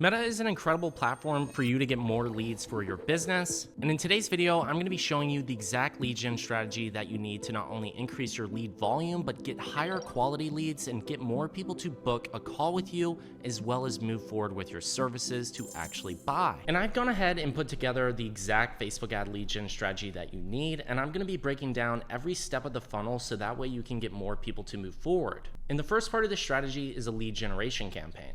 Meta is an incredible platform for you to get more leads for your business. And in today's video, I'm going to be showing you the exact lead gen strategy that you need to not only increase your lead volume, but get higher quality leads and get more people to book a call with you, as well as move forward with your services to actually buy. And I've gone ahead and put together the exact Facebook ad lead gen strategy that you need. And I'm going to be breaking down every step of the funnel so that way you can get more people to move forward. And the first part of the strategy is a lead generation campaign.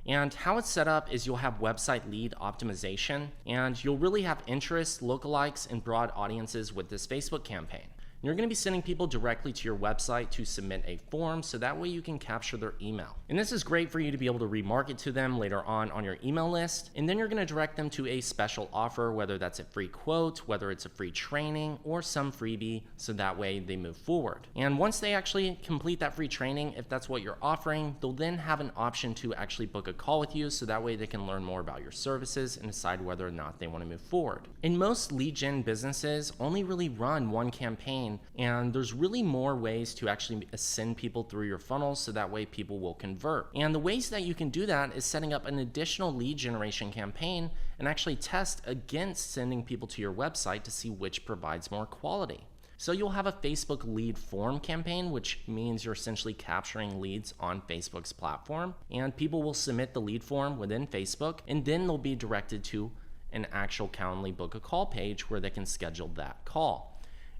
And how it's set up is you'll have website lead optimization, and you'll really have interest, lookalikes, and broad audiences with this Facebook campaign. You're going to be sending people directly to your website to submit a form so that way you can capture their email. And this is great for you to be able to remarket to them later on your email list. And then you're going to direct them to a special offer, whether that's a free quote, whether it's a free training, or some freebie, so that way they move forward. And once they actually complete that free training, if that's what you're offering, they'll then have an option to actually book a call with you so that way they can learn more about your services and decide whether or not they want to move forward. And most lead gen businesses only really run one campaign, and there's really more ways to actually send people through your funnels so that way people will convert. And the ways that you can do that is setting up an additional lead generation campaign and actually test against sending people to your website to see which provides more quality. So you'll have a Facebook lead form campaign, which means you're essentially capturing leads on Facebook's platform, and people will submit the lead form within Facebook, and then they'll be directed to an actual Calendly book a call page where they can schedule that call.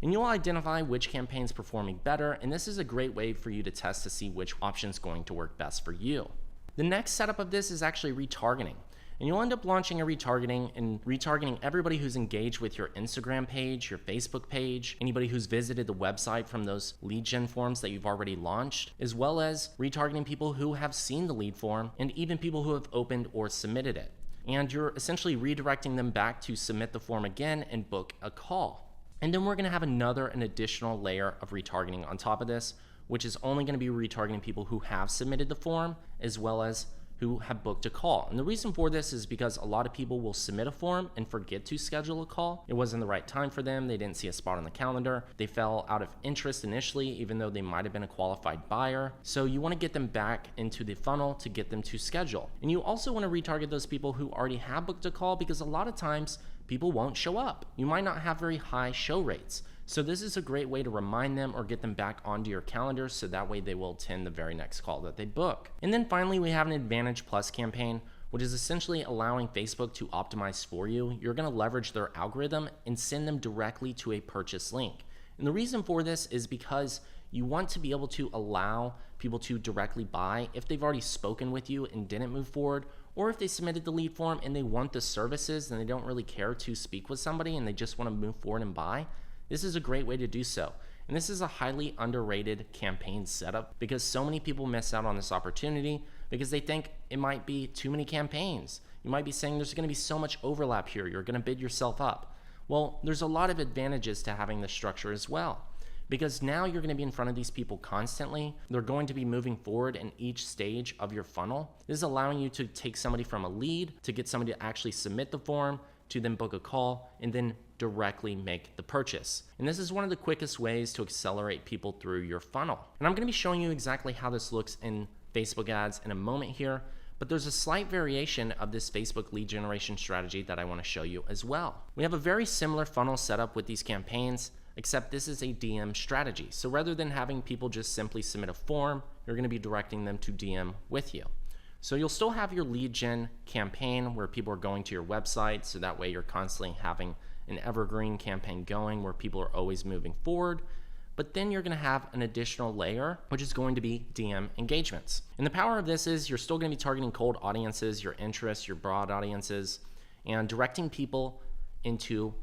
And you'll identify which campaign's performing better, and this is a great way for you to test to see which option's going to work best for you. The next setup of this is actually retargeting. And you'll end up launching a retargeting and retargeting everybody who's engaged with your Instagram page, your Facebook page, anybody who's visited the website from those lead gen forms that you've already launched, as well as retargeting people who have seen the lead form and even people who have opened or submitted it. And you're essentially redirecting them back to submit the form again and book a call. And then we're going to have an additional layer of retargeting on top of this, which is only going to be retargeting people who have submitted the form as well as who have booked a call. And the reason for this is because a lot of people will submit a form and forget to schedule a call. It wasn't the right time for them. They didn't see a spot on the calendar. They fell out of interest initially, even though they might have been a qualified buyer. So you want to get them back into the funnel to get them to schedule. And you also want to retarget those people who already have booked a call, because a lot of times people won't show up. You might not have very high show rates. So this is a great way to remind them or get them back onto your calendar so that way they will attend the very next call that they book. And then finally, we have an Advantage Plus campaign, which is essentially allowing Facebook to optimize for you. You're going to leverage their algorithm and send them directly to a purchase link. And the reason for this is because you want to be able to allow people to directly buy if they've already spoken with you and didn't move forward, or if they submitted the lead form and they want the services and they don't really care to speak with somebody and they just want to move forward and buy. This is a great way to do so. And this is a highly underrated campaign setup because so many people miss out on this opportunity because they think it might be too many campaigns. You might be saying there's going to be so much overlap here, you're going to bid yourself up. Well, there's a lot of advantages to having this structure as well, because now you're going to be in front of these people constantly. They're going to be moving forward in each stage of your funnel. This is allowing you to take somebody from a lead to get somebody to actually submit the form, to then book a call, and then directly make the purchase. And this is one of the quickest ways to accelerate people through your funnel. And I'm going to be showing you exactly how this looks in Facebook ads in a moment here, but there's a slight variation of this Facebook lead generation strategy that I want to show you as well. We have a very similar funnel setup with these campaigns, except this is a DM strategy. So rather than having people just simply submit a form, you're going to be directing them to DM with you. So you'll still have your lead gen campaign where people are going to your website, so that way you're constantly having an evergreen campaign going where people are always moving forward. But then you're going to have an additional layer, which is going to be DM engagements. And the power of this is you're still going to be targeting cold audiences, your interests, your broad audiences, and directing people into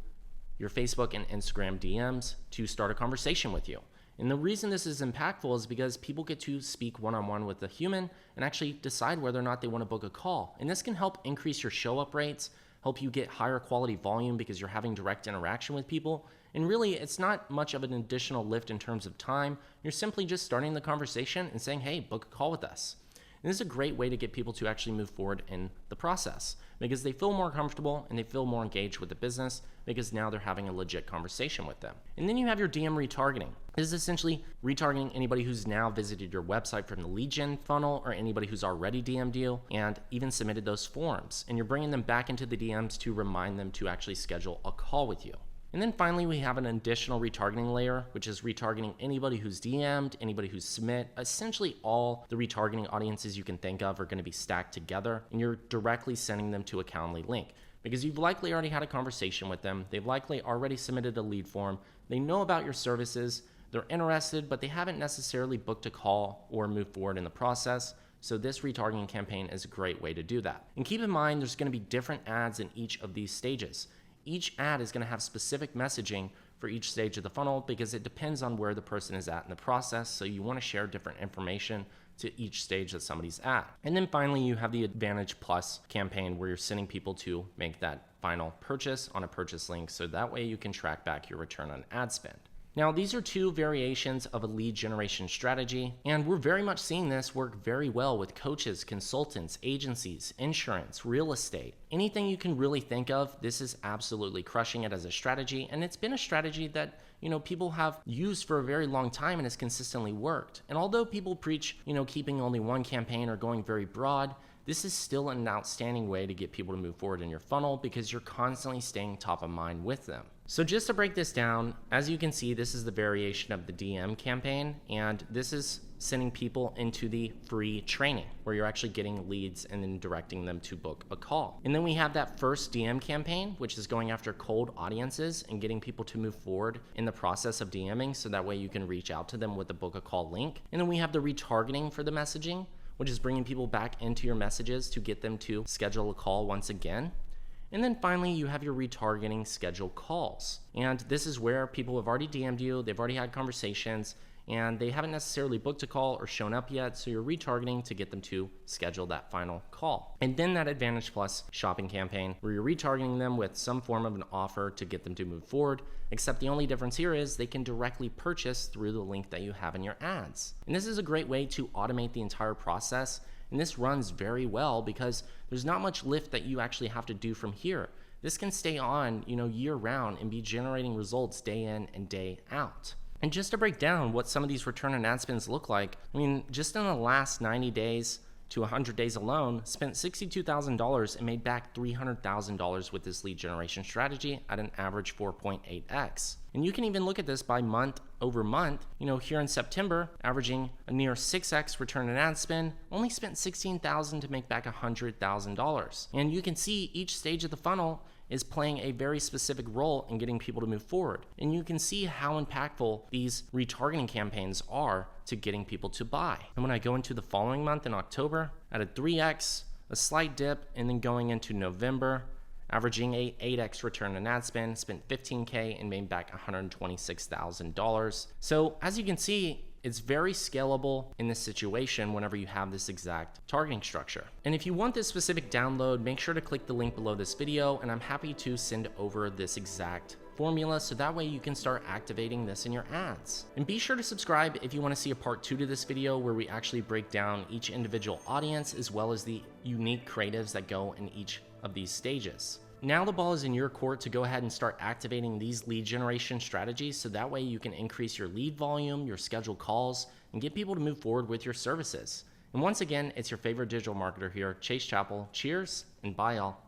your Facebook and Instagram DMs to start a conversation with you. And the reason this is impactful is because people get to speak one-on-one with a human and actually decide whether or not they want to book a call. And this can help increase your show-up rates, help you get higher quality volume because you're having direct interaction with people. And really, it's not much of an additional lift in terms of time. You're simply just starting the conversation and saying, hey, book a call with us. And this is a great way to get people to actually move forward in the process because they feel more comfortable and they feel more engaged with the business because now they're having a legit conversation with them. And then you have your DM retargeting. This is essentially retargeting anybody who's now visited your website from the lead gen funnel or anybody who's already DM'd you and even submitted those forms. And you're bringing them back into the DMs to remind them to actually schedule a call with you. And then finally, we have an additional retargeting layer, which is retargeting anybody who's DM'd, anybody who's submit. Essentially, all the retargeting audiences you can think of are going to be stacked together, and you're directly sending them to a Calendly link because you've likely already had a conversation with them. They've likely already submitted a lead form. They know about your services. They're interested, but they haven't necessarily booked a call or moved forward in the process. So this retargeting campaign is a great way to do that. And keep in mind, there's going to be different ads in each of these stages. Each ad is going to have specific messaging for each stage of the funnel because it depends on where the person is at in the process. So you want to share different information to each stage that somebody's at. And then finally, you have the Advantage Plus campaign where you're sending people to make that final purchase on a purchase link. So that way you can track back your return on ad spend. Now, these are two variations of a lead generation strategy, and we're very much seeing this work very well with coaches, consultants, agencies, insurance, real estate. Anything you can really think of, this is absolutely crushing it as a strategy, and it's been a strategy that people have used for a very long time and has consistently worked. And although people preach, keeping only one campaign or going very broad, this is still an outstanding way to get people to move forward in your funnel because you're constantly staying top of mind with them. So just to break this down, as you can see, this is the variation of the DM campaign, and this is sending people into the free training where you're actually getting leads and then directing them to book a call. And then we have that first DM campaign, which is going after cold audiences and getting people to move forward in the process of DMing so that way you can reach out to them with the book a call link. And then we have the retargeting for the messaging, which is bringing people back into your messages to get them to schedule a call once again. And then finally, you have your retargeting schedule calls. And this is where people have already DM'd you, they've already had conversations, and they haven't necessarily booked a call or shown up yet, so you're retargeting to get them to schedule that final call. And then that Advantage Plus shopping campaign, where you're retargeting them with some form of an offer to get them to move forward, except the only difference here is they can directly purchase through the link that you have in your ads. And this is a great way to automate the entire process, and this runs very well because there's not much lift that you actually have to do from here. This can stay on, year round and be generating results day in and day out. And just to break down what some of these return on ad spends look like, just in the last 90 days to 100 days alone, spent $62,000 and made back $300,000 with this lead generation strategy at an average 4.8x. And you can even look at this by month over month. Here in September, averaging a near 6x return on ad spend, only spent $16,000 to make back $100,000. And you can see each stage of the funnel is playing a very specific role in getting people to move forward. And you can see how impactful these retargeting campaigns are to getting people to buy. And when I go into the following month in October, at a 3x, a slight dip, and then going into November, averaging a 8x return on ad spend, spent $15K and made back $126,000. So as you can see, it's very scalable in this situation whenever you have this exact targeting structure. And if you want this specific download, make sure to click the link below this video, and I'm happy to send over this exact formula so that way you can start activating this in your ads. And be sure to subscribe if you want to see a part 2 to this video where we actually break down each individual audience as well as the unique creatives that go in each of these stages. Now the ball is in your court to go ahead and start activating these lead generation strategies so that way you can increase your lead volume, your scheduled calls, and get people to move forward with your services. And once again, it's your favorite digital marketer here, Chase Chappell. Cheers and bye all.